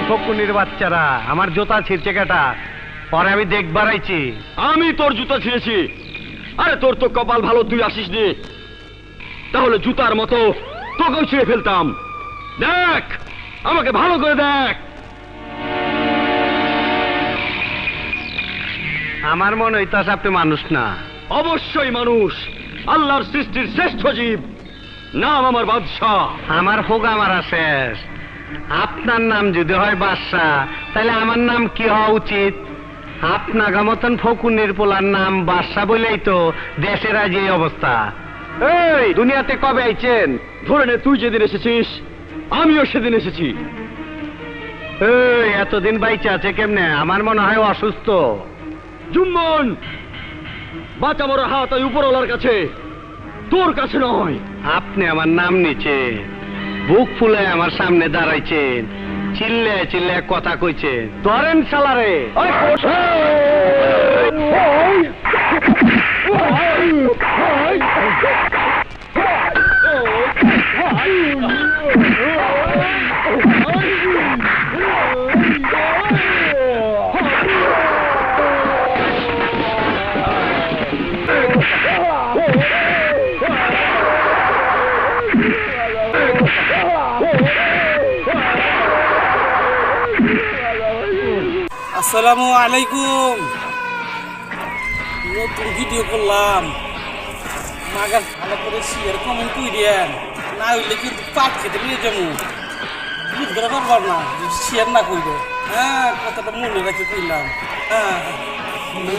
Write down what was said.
ফকুনির বাচ্চারা আমার জুতা ছিঁড়ছে কেটা? পরে আমি দেখবার আইছি। আমি তোর জুতা ছিঁড়েছি? আরে তোর তো কপাল ভালো, তুই আসিস নি, তাহলে জুতার মতো তোকেও ছিঁড়ে ফেলতাম। দেখ, আমাকে ভালো করে দেখ। আমার মনে হইতাছে আপনি মানুষ না। অবশ্যই মানুষ, আল্লাহর সৃষ্টির শ্রেষ্ঠ জীব, নাম আমার বাদশাহ। আমার হোগা মারা শেষ। আপনার নাম যদি হয় বাদশাহ, তাহলে আমার নাম কি হওয়া উচিত? আপনার মতন ফকুনির পোলার নাম বাদশাহ বলেই তো দেশের আজ এই অবস্থা। এই দুনিয়াতে কবে আইছেন? ধরে নে, তুই যেদিন এসেছিস আমিও সেদিন এসেছি। এই এতদিন বাইচে আছে কেমনে? আমার মনে হয় অসুস্থ। জুম্মন, বাঁচা বড় হাত ওই উপরওয়ালার কাছে, তোর কাছে নয়। আপনি আমার নাম নিচেন, বুক ফুলে আমার সামনে দাঁড়াইছেন, চিল্লে চিল্লে কথা কইছেন। ধরেন শালারে। আসসালামু আলাইকুম। নতুন ভিডিও করলাম, মাগার ভালো করে শেয়ার কমেন্ট করিয়েন, না হইলে কিন্তু পাট খেতে নিয়ে যাবো। বুঝতে পারবার না শেয়ার না করবে। হ্যাঁ, কথাটা মনে রাখে কইলাম। হ্যাঁ।